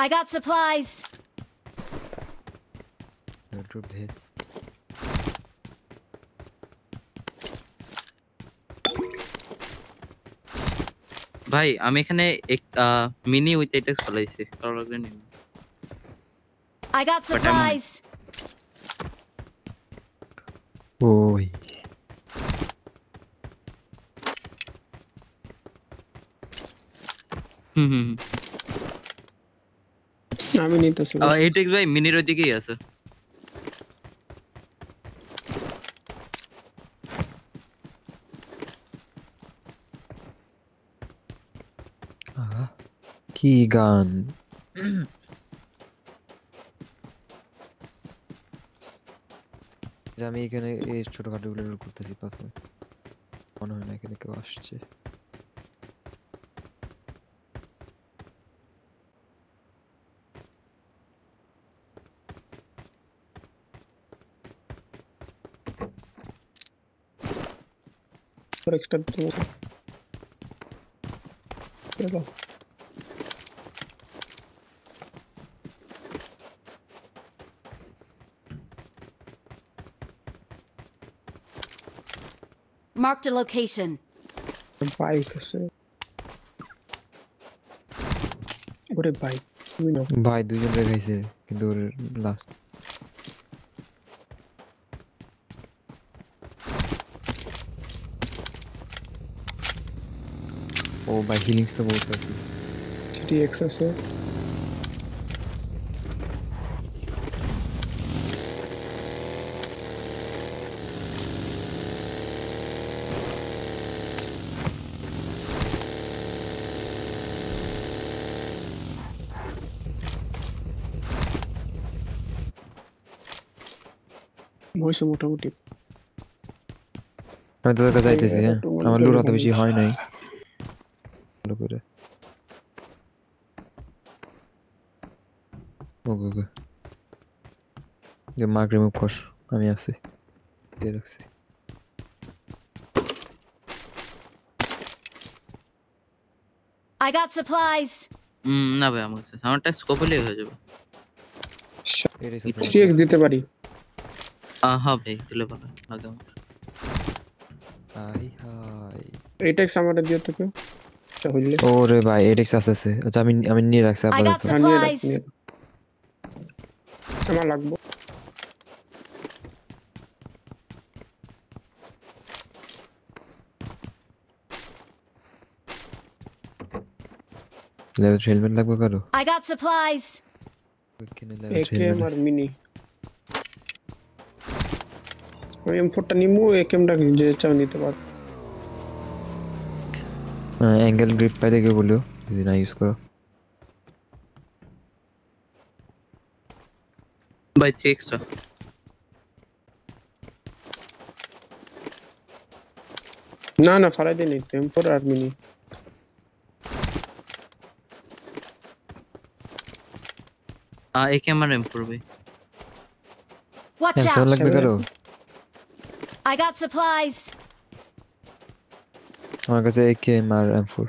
I got supplies. Your best. ভাই আমি এখানে মিনি উইথ এটেক্স ফলাইছি কারো লাগলে নিন I got supplies. ওই হুম আমি নিতেছি এটেক্স ভাই মিনির ওইদিকেই আছে কি গান যে আমি এখানে এই ছোটখাটো গুলো করতেছি প্রথমে মনে হয় না এখানে কেউ আসছে और एक्स्ट्रा तो चलो Marked a location. बाइक से ওরে ভাই তুমি না ভাই দুইজন রেখাইছে কিন্তু ওর লাস্ট ও ভাই হিলিংস তো বহুত আছে टीएक्स আছে হইছে মোটামুটি আমি তো কাছে যাইতেছি হ্যাঁ আমার লুট অত বেশি হয় নাই ভালো করে ওকে যে মার্ক রিমুভ কর আমি আছি দিয়ে রাখছি I got supplies. না ভাই আমার কাছে আমারটা স্কোপ হলেই হয়ে যাবে टीएक्स দিতে পারি হ্যাঁ ভাই দিলে ভালো লাগে আমার হাই হাই এটেক্স আমারে দিও তো কেউ এটা হইলে ওরে ভাই এডিক্স আছে আচ্ছা আমি নিয়ে রাখছি I got আপাতত supplies. আমার লাগবে লেভেল হেলমেট লাগবে কারো I got supplies. ওখানে লেভেল একেএম আর হেলমেট মিনি ওই M4টা নিমু একেএমটা যে চাও নিতে পার অ্যাঙ্গেল গ্রিপ পাই দেখে বলিও যদি না ইউজ করো ভাই এক্সট্রা না না ফারাই দেই নাই তো M4 আর মিনি একে আমার এমপুর ভাই Watch সেভেন out. লাগবে কারো I got supplies. আমার কাছে একেএম আর M4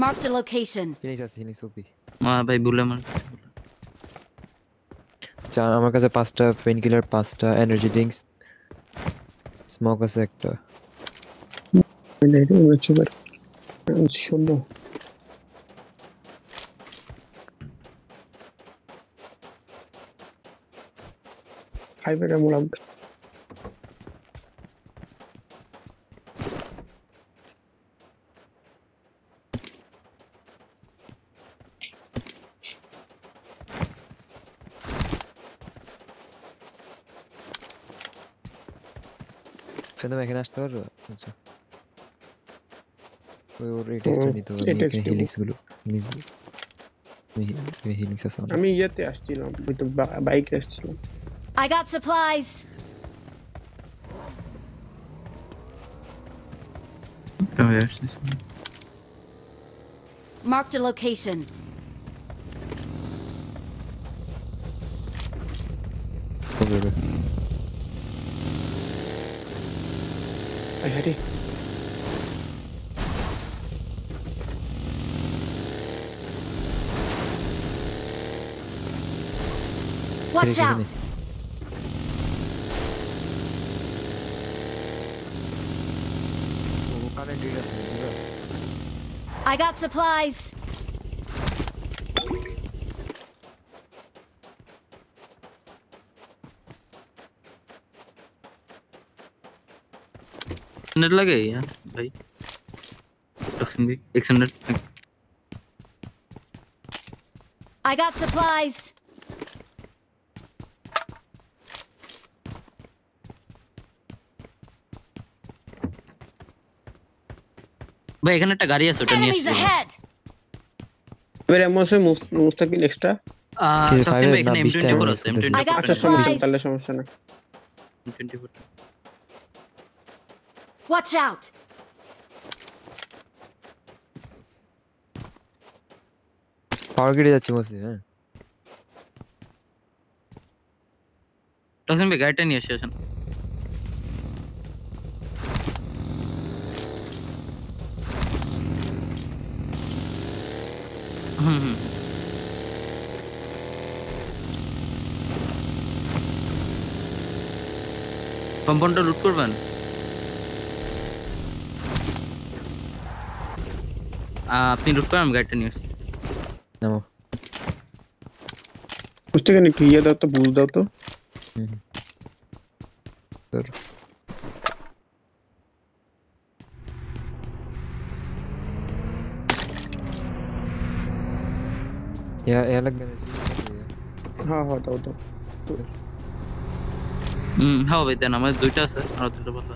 Marked a location. Phoenix আছে ফিনিক্স ওপি ভাই ভুলে আমার আচ্ছা আমার কাছে 5টা পেইন কিলার 5টা এনার্জি ড্রিঙ্কস স্মোক আছে একটা নাই রে হচ্ছে বার সুন্দর ফাইবারে মোলাম ফেন্দম এখানে আসতে পারবো আচ্ছা ওই ওর এটেক্সটা নিতে হবে এটেক্স এখানে দিব। হিলিক্স গুলো হিলিক্স আছে আমি ইয়েতে আসছিলাম ওই তো বাইকে আসছিলাম I got supplies. Marked a location. Okay I হারি Watch Finish, out! ও কানেক্টেড আছে বুঝা I got supplies. नेट लगे यार भाई टॉक्सिन भी 100 I got supplies. ভাই এখানে একটা গাড়ি আছে ওটা নিয়ে Enemies আসছি ahead. এবার এমন আছে মুস্তাকিল এক্সট্রা কিছু টক্সিন five ভাই না, এখানে 20 টা M24 এমন আছে আছে। I got আচ্ছা M24 সমস্যা supplies. তাহলে সমস্যা না M24 Watch out. পাওয়ার গেটে যাচ্ছে মসি হ্যাঁ টক্সিন ভাই গাড়িটা নিয়ে আসেন হুম কম্পাউন্ডটা লুট করবেন আপনি লুট করেন আমি গাড়িটা নিয়ে আসছি নামো মুস্তাকিল একটু ইয়ে দাও তো বুঝ দাও তো তোর ইয়া লাগবে না হ্যাঁ হ্যাঁ দাও দাও হ্যাঁ ভাই দেন আমার দুইটা আছে আর দুটো ভালো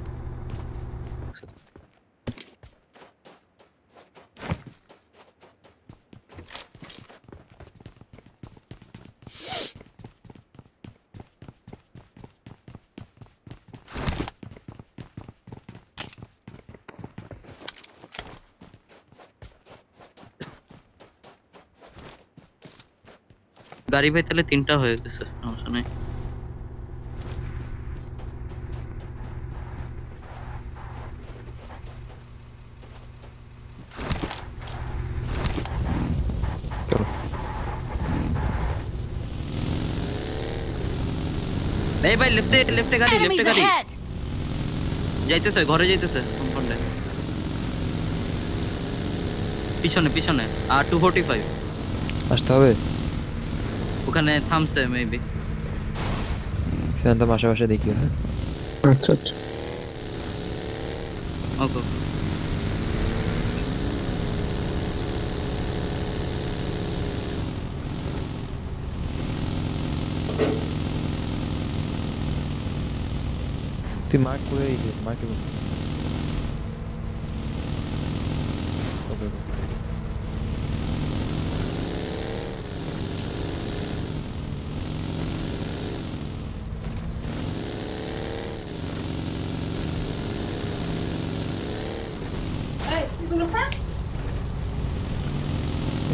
গাড়ি ভাই তাহলে 3টা হয়ে গেছে সমস্যা নেই এই ভাই লেফটে গাড়ি Enemies লেফটে গাড়ি ahead. যাইতেছে ঘরে যাইতেছে কম্পাউন্ডে পিছনে আর 245 আসতে হবে ওখানে থামছে মেবি সেখানে তো আশেপাশে দেখি হ্যাঁ আচ্ছা আচ্ছা ওকে তুই মার্ক করে দিয়েছিস মার্কে বলছিস ওকে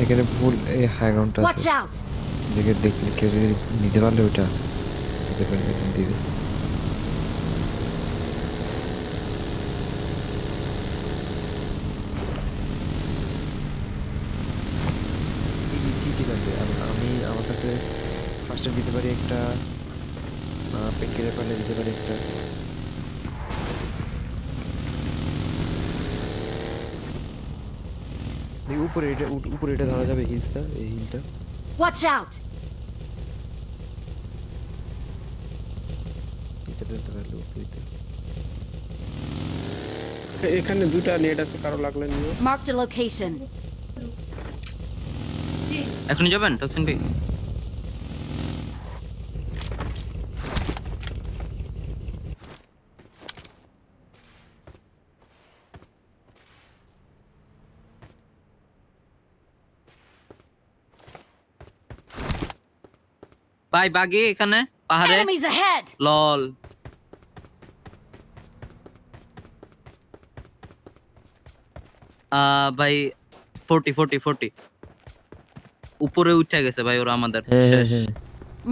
এখানে ফুল এই হাই গ্রাউন্ডটা Watch আছে out. দেখে দেখলে কেউ যদি নিতে পারলে ওটা দিতে পারলে দিবে কি ঠিক আছে আমি আমার কাছে ফার্স্ট দিতে পারি একটা পেন কিলার পারলে দিতে পারি একটা উপরে এটা ধরা যাবে হিলসটা এই হিলটা Watch out. এটা ধরতে পারলে উপরে এখানে দুটো নেট আছে কারো লাগলে নিও Marked a location. এখনই যাবেন টক্সিন ভাই ভাই বাগে এখানে পাহাড়ে Enemies ahead. লল ভাই 40 উপরে উঠে গেছে ভাই ওরা আমাদের হ্যাঁ হ্যাঁ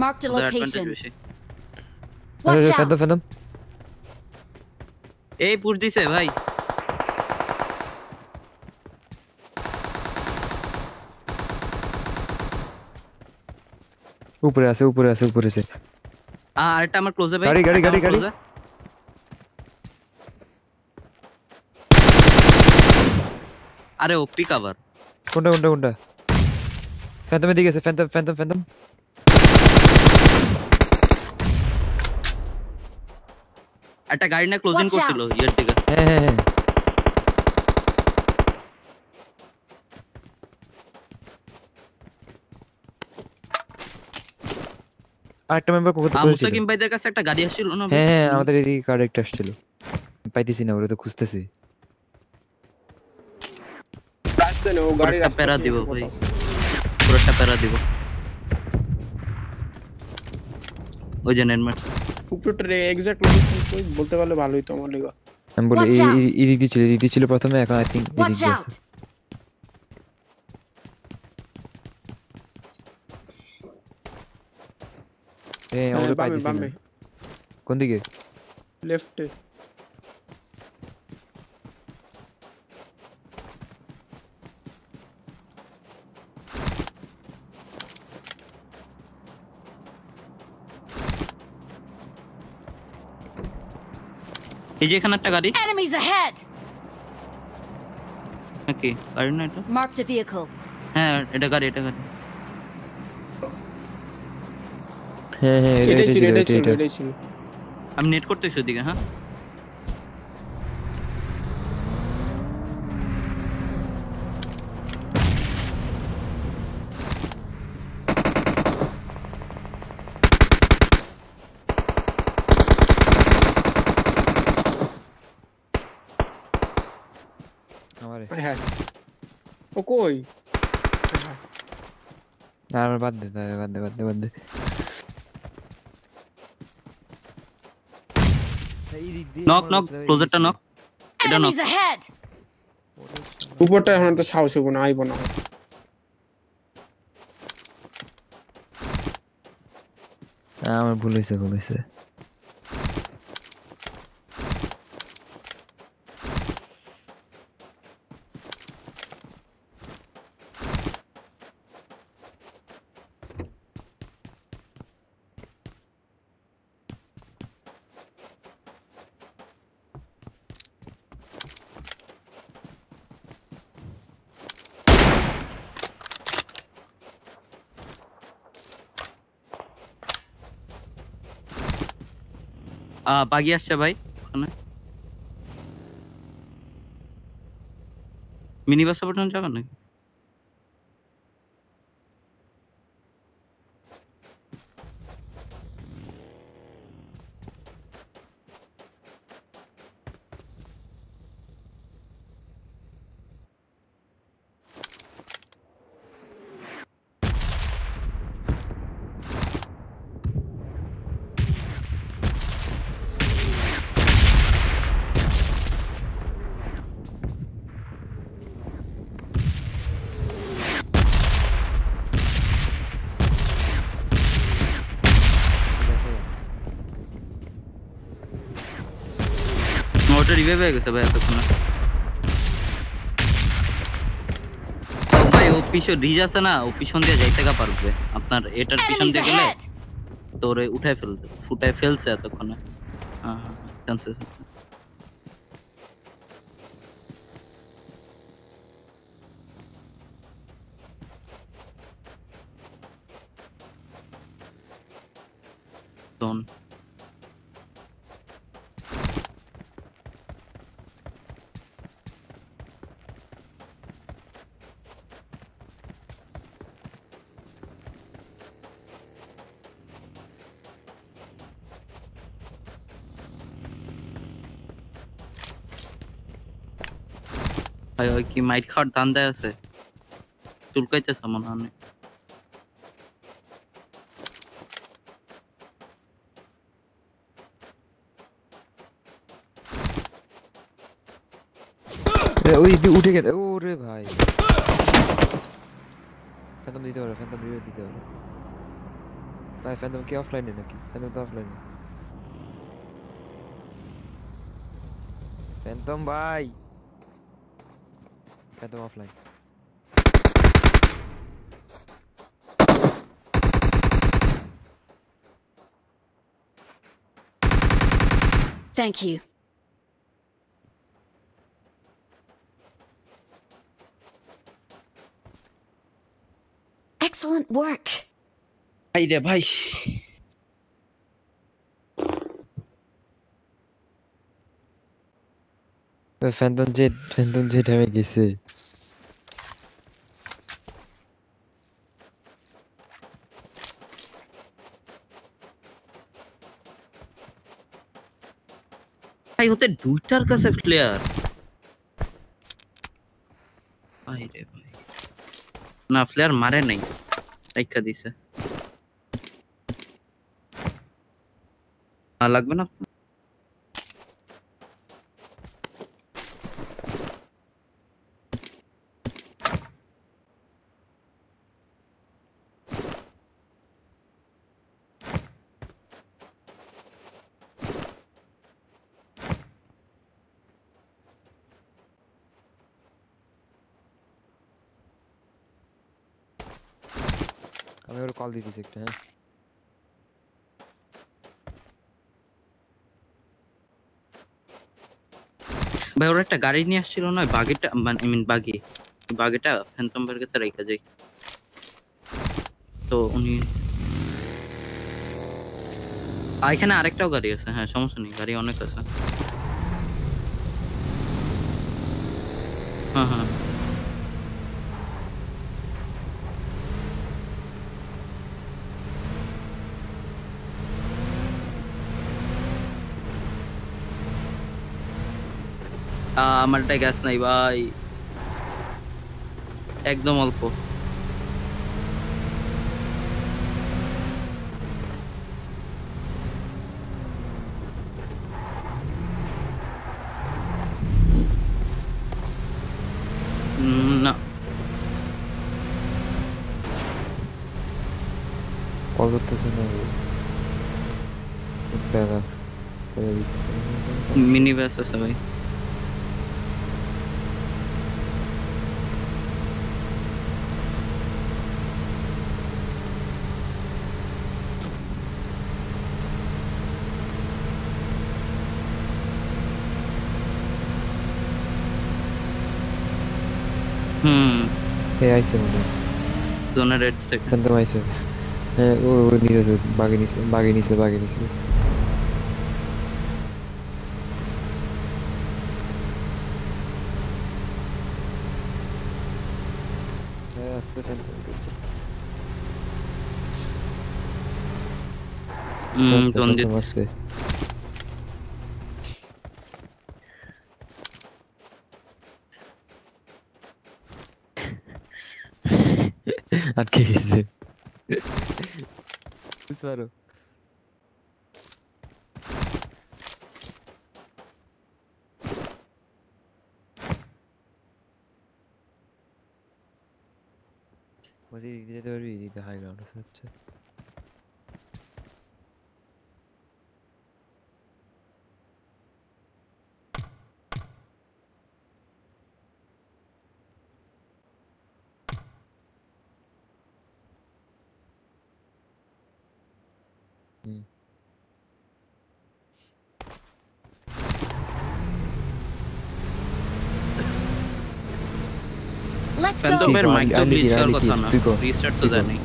Marked a ওদের advantage location. বেশি। Watch out. ফেদম এই পুশ দিছে ভাই উপরে আছে উপরে আছে উপরে আছে আরেকটা আমার ক্লোজে ভাই গাড়ি, গাড়ি, আরেকটা আমার গাড়ি, close এ। আরে ওপি কভার কোনটা কোনটা কোনটা ফ্যান্টমের দিকে আছে ফ্যান্টম ফ্যান্টম ফ্যান্টম একটা গাড়ি না ক্লোজিং Watch করছিল out! ইয়ের দিকে হ্যাঁ হ্যাঁ হ্যাঁ আরেকটা মেম্বার কোথায় ছিল মুস্তাকিম ভাইদের কাছে একটা গাড়ি আসছিল না ভাই? হ্যাঁ হ্যাঁ আমাদের এদিকে কার্ড একটা আসছিল পাইতেছি না ওরা তো খুঁজতেছি রাস্তা নেই, ও গাড়ির পুরোটা প্যারা আশপাশে দিব আছে ভাই কোথাও। পুরোটা প্যারা দিব ওই যে নেটমার্ক উপরেটার এক্সাক্ট লোকেশন কই বলতে পারলে ভালোই তো আমার লেগা। আমি বলি Watch out! এদিক দিয়ে ছিল প্রথমে এখন আই থিংক এদিক Watch দিয়ে out! আছে হ্যাঁ আমরা বামে পাইতেছি বামে না কোন দিকে লেফটে। এই যে এখানে একটা গাড়ি Enemies ahead! নাকি গাড়ি না এটা Marked a vehicle. হ্যাঁ এটা গাড়ি এটা গাড়ি হ্যাঁ হ্যাঁ এটাই ছিল এটা এটাই ছিল এটা এটাই ছিল। আমি নেট করতেছি ওদিকে হ্যাঁ আমারে হ্যাঁ ও কই না আমার বাদ দে বাদ দে নক নক ক্লোজারটা নক এটা নক Enemies ahead! উপরটা এখন তো সাহস হবো না আইব না আমার ভুল হয়েছে বাগি আসছে ভাই ওখানে মিনি বাস পর্যন্ত যাবে নাকি ওটা রিভাইভ হয়ে গেছে ভাই এতক্ষণে ভাই ও পিছন রিজ আছে না ও পিছন দিয়ে যাইতে পারবে আপনার এটার পিছন Enemies দিয়ে গেলে ahead! তোরে ফুটায় ফেলছে এতক্ষণে হ্যাঁ চান্সেস তোন ভাই ওই কি মাইট খাওয়ার ধান্দায় আছে চুলকাইতেছে মনে হয় অনেক। ওই উঠে গেল ওরে ভাই ফ্যান্টম দিতে পারো ফ্যান্টম রিভাইভ দিতে পারো ভাই ফ্যান্টম কি অফলাইনে নাকি ফ্যান্টম তো অফলাইনে ফ্যান্টম ভাই Phantom offline Thank you. Excellent work. ভাই রে ভাই ফ্যান্টম জেট আমি গেছে। ভাই ওতে দুইটার কাছে ফ্লেয়ার ভাই রে ভাই না ফ্লেয়ার মারে নাই রাইখা দিছে লাগবে না আমি ওর কল দিতেছি একটা। হ্যাঁ ভাই ওরা একটা গাড়ি নিয়ে আসছিল না বাগিটা আই মিন বাগিটা ফ্যান্টম ভাইয়ের কাছে রাইখা যাই তো উনি এখানে আরেকটাও গাড়ি আছে হ্যাঁ সমস্যা নেই গাড়ি অনেক আছে হ্যাঁ হ্যাঁ আমারটা গ্যাস নাই ভাই একদম অল্প না কল করতেছে না প্যারা প্যারা দিতেছে। মিনি বাস আছে ভাই এ আইছে মনে হয় জোনের রেড থেকে ফ্যান্টম আইছে। হ্যাঁ ও নিয়েছে বাগে নিছে হ্যাঁ আস্তে ফ্যান্টম গেছে জোন দিয়ে আস্তে আটকে গেছে বুঝতে পারো বলছি যেতে পারবি দিতে হাই গ্রাউন্ড হচ্ছে Let's ফ্যান্টমের go. মাইক তো আলি কি, গ্লিচ করার আলি কি? কথা না তুই কর, রিস্টার্ট তো তুই কর। জানি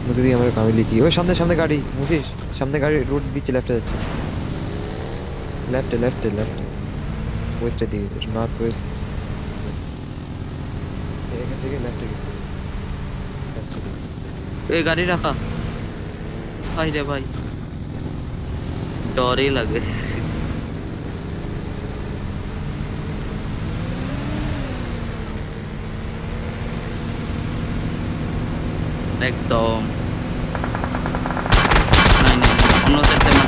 মুছে দিয়ে আমার কামি লিখি ওই সামনে গাড়ি মুছিস সামনে গাড়ি রোড দিচ্ছে লেফটে যাচ্ছে লেফটে ওয়েস্টের দিকে নর্থ ওয়েস্ট এখান থেকে লেফটে গেছে এই গাড়ি রাখা ভাই রে ভাই ডরই লাগে একদম নাই অন্যদের তেমন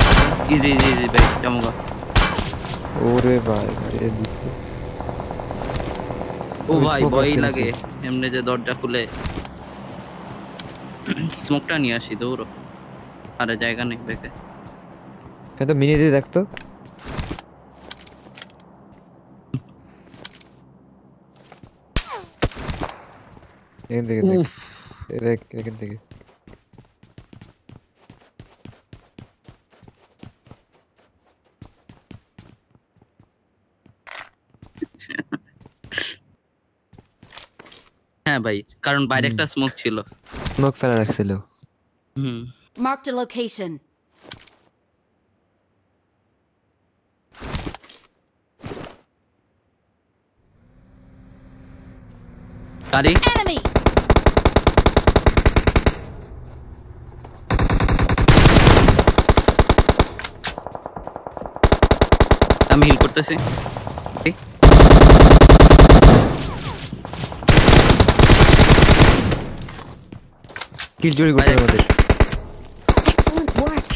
ইজি ভাই চমকা ওরে ভাই এ দিছে ও ভাই smoke ভয় option লাগে আছে। এমনি যে দরজা খুলে স্মোকটা নিয়ে আসি দৌড়ো আরে জায়গা নেই ব্যাকে হ্যাঁ তো মিনি দিয়ে দেখতো এখান থেকে দেখ উফ দেখ এখান থেকে হ্যাঁ ভাই, কারণ বাইরে একটা স্মোক ছিল। স্মোক ফেলা রাখছিল। হুম। Marked a location. গাড়ি Enemy! আমি হিল করতেছি। কিল চুরি করতে হবে আমাদের। Excellent work.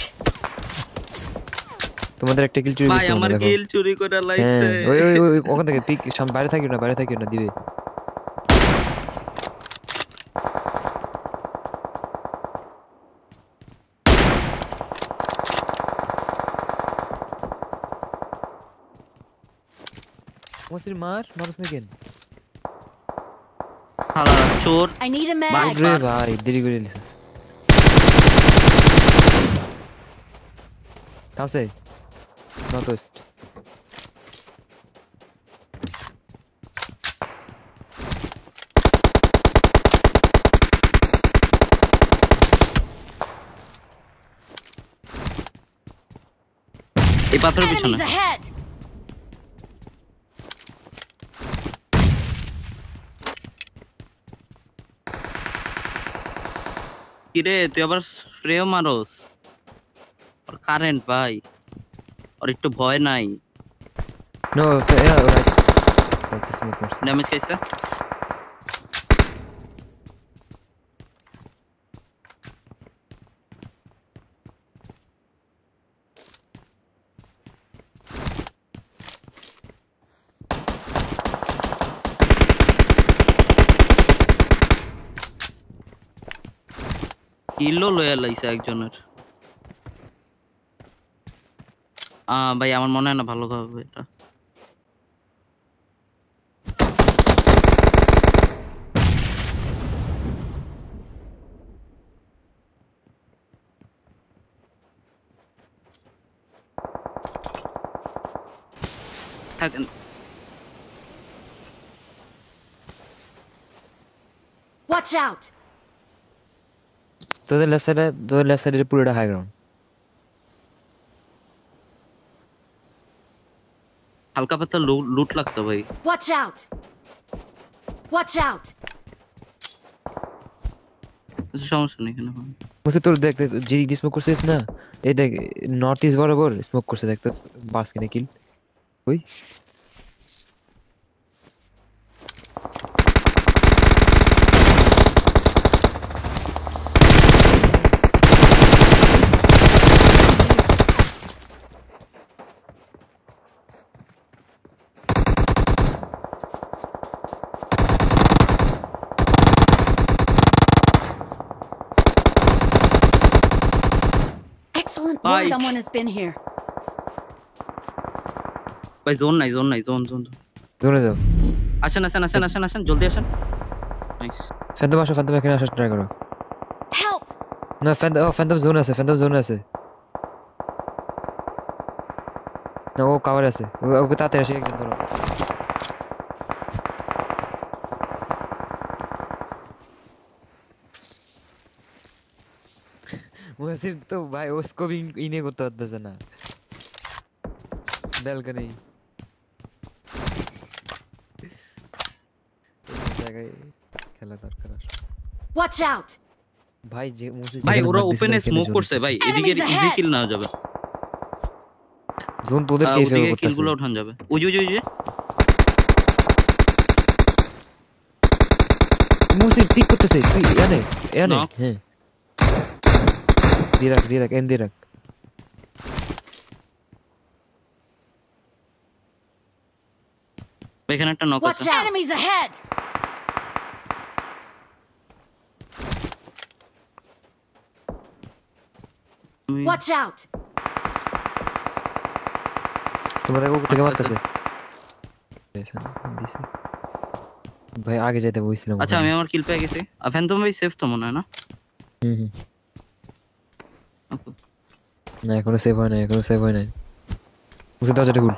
তোমাদের একটা কিল চুরি ভাই করছে আমার দেখো। কিল চুরি করে হ্যাঁ লাইছে। ওই ওই ওই ওখান থেকে পিক বাইরে থাকিও না দিবে। মুসির মারছ না কেন? শালা চোর। I need a mag. Bye. রে ভাই দেরি করে দিছিস। থামছে নর্থ ওয়েস্ট। এই পাথরের পিছনে। Enemies ahead. কিরে তুই আবার স্প্রেও মারোস? আর কারেন্ট ভাই, আর একটু ভয় নাই। No yeah right. That's a smoke person. Damage খাইছে। কিলো লয়ে লাইছে একজনের। ভাই আমার মনে হয় না ভালো হবে এটা। Watch out. তোদের লেফট সাইডে পুরোটা হাই গ্রাউন্ড। হালকা পাতলা লুট লাগতো ভাই। Watch out. Watch out. সমস্যা নেই এখানে। মুসি তোর দেখ যে স্মোক করছিস না, এই দেখ নর্থ ইস্ট বরাবর স্মোক করছে, দেখ তোর বাস কিনে কিল ওই Excellent Bye. work. Someone has been here. ভাই জোন নাই জোন। দৌড়ে যাও। আসেন জলদি আসেন। নাইস। ফ্যান্টম এখানে আসার ট্রাই করো। Help. না ফ্যান্টম জোন আছে। না ও কভার আছে, ওকে তাড়াতাড়ি আসে একজন ধরো। মুসির তো ভাই ও স্কোপিং ইনে করতে পারতেছে না ব্যালকনি জায়গায় খেলা দরকার। Watch out. ভাই যে মুসির ভাই ওরা ওপেনে স্মোক করছে ভাই, এদিকে Enemies ইজি ahead. কিল নেওয়া যাবে। জোন তোদের কে ফেল ওদিকে করতেছে। কিলগুলো উঠান যাবে। ওই যে মুসির পিক করতেছে তুই এনে Knock. হ্যাঁ দিরাক এন দিরাক ভাই এখানে একটা নক Watch আছে। out. Enemies ahead. Watch out. তোমাদের উপর থেকে মারতেছে ভাই আগে যেতে বলছিলাম। আচ্ছা আমি আমার কিল পেয়ে গেছি। ফ্যান্টম ভাই সেফ তো মনে হয় না? হুম না এখনো সেভ হয় নাই। মুসি দরজাটা খুল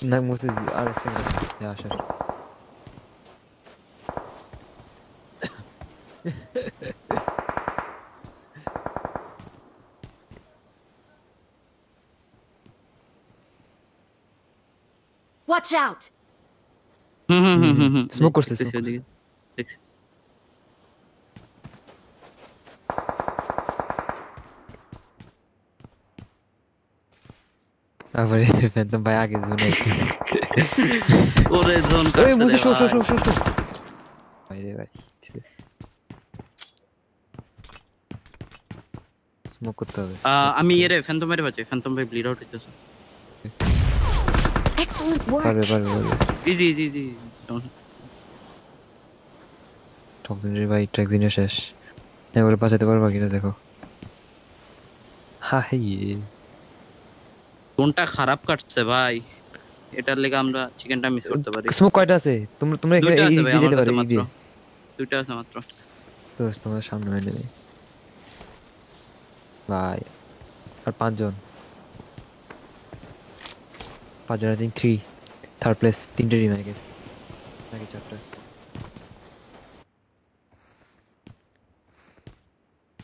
না মুসি আর এক সেকেন্ড আসা Watch out! Smoke করছে, দেখতেছি smoke করছে। ওদিকে। দেখছি। আবার ফ্যান্টম ভাই আগে জোনে ওরে জোন ওই কাটছে মুসে রে শো শো ভাই। শো শো শো ভাই রে ভাই স্মোক করতে হবে আমি এরে ফ্যান্টম মেরে বাঁচাই, ফ্যান্টম ভাই ব্লিড আউট হইতেছে। Excellent work. পারবে পারবে পারবে ইজি ইজি ইজি। টপজন রে ভাই ট্র্যাক দিনে শেষ এগুলো বাঁচাতে পারবা কিনা দেখো হাই কোনটা খারাপ কাটছে ভাই, এটার লেগে আমরা চিকেনটা মিস করতে পারি। স্মোক কয়টা আছে তোমরা তোমরা এখানে দুইটা আছে এই ভাই দিয়ে আমার যেতে কাছে পারো এই মাত্র, দিয়ে দুইটা আছে মাত্র। তো তোমার সামনে মেনে নেই ভাই আর পাঁচজন আই থিঙ্ক 3 থার্ড প্লেস তিনটে টিম আই গেস নাকি চারটা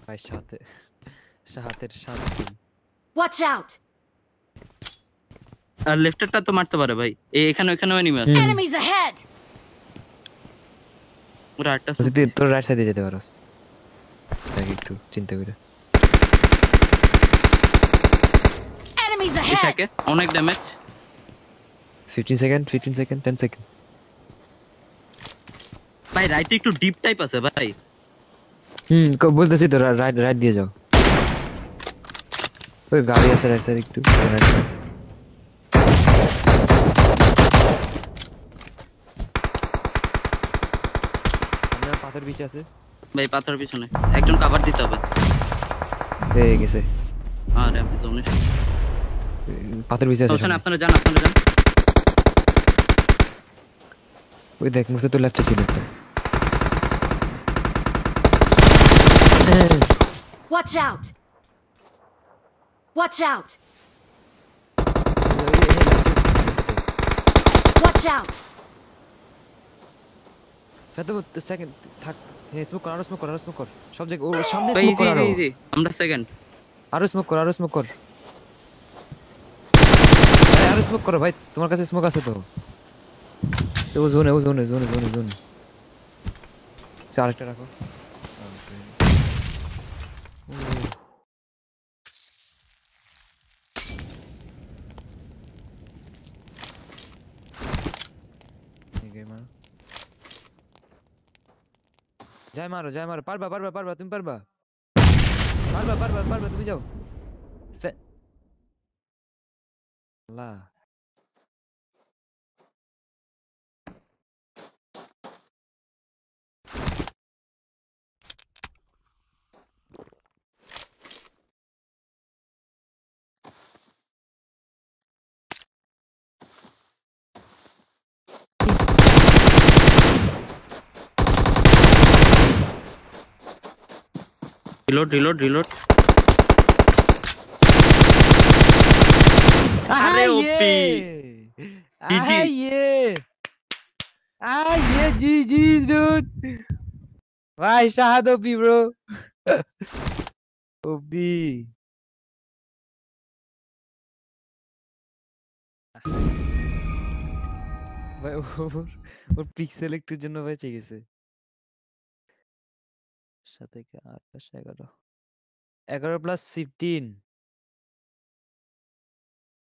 ভাই সাথে সাথের সাথে Watch out! আর লেফটেরটা তো মারতে পারে ভাই, এখানে ওখানেও এনিমি আছে। Enemies ahead! ওরা আটটা তুই তোর রাইট সাইডে যেতে পারোস নাকি একটু চিন্তা করে Enemies ইশাকে ahead! অনেক ড্যামেজ। 15 সেকেন্ড 10 সেকেন্ড ভাই রাইটে একটু ডিপ টাইপ আছে ভাই। বলতেছি তো রাইট রাইট দিয়ে যাও ওই গাড়ি আছে রাইট সাইড একটু আপনার পাথর বিচ আছে ভাই পাথর পিছনে একজন কভার দিতে হবে। হয়ে গেছে আরে আমি তো অনেক পাথর বিচ আছে ওখানে সামনে। আপনারা যান, আপনারা যান। ওই দেখ মুসে তো লেফটে ছিল একটা Watch out! Watch out! Watch out! ফেতো সেকেন্ড থাক হ্যাঁ স্মোক কর আরো স্মোক কর সব জায়গায় ওর সামনে ভাই স্মোক ইজি কর আরো ইজি আমরা সেকেন্ড। আরো স্মোক কর আরো স্মোক করো ভাই তোমার কাছে স্মোক আছে তো তো ও জোনে আরেকটা রাখো যায় মারো পারবা তুমি পারবা তুমি যাও আল্লাহ রিলোড। আরে ওপি GG dude ভাই শাহাদ ওপি ব্রো ওপি ভাই ওর পিক্সেল একটুর জন্য বেঁচে গেছে সাথে 8 + 11 11 + 15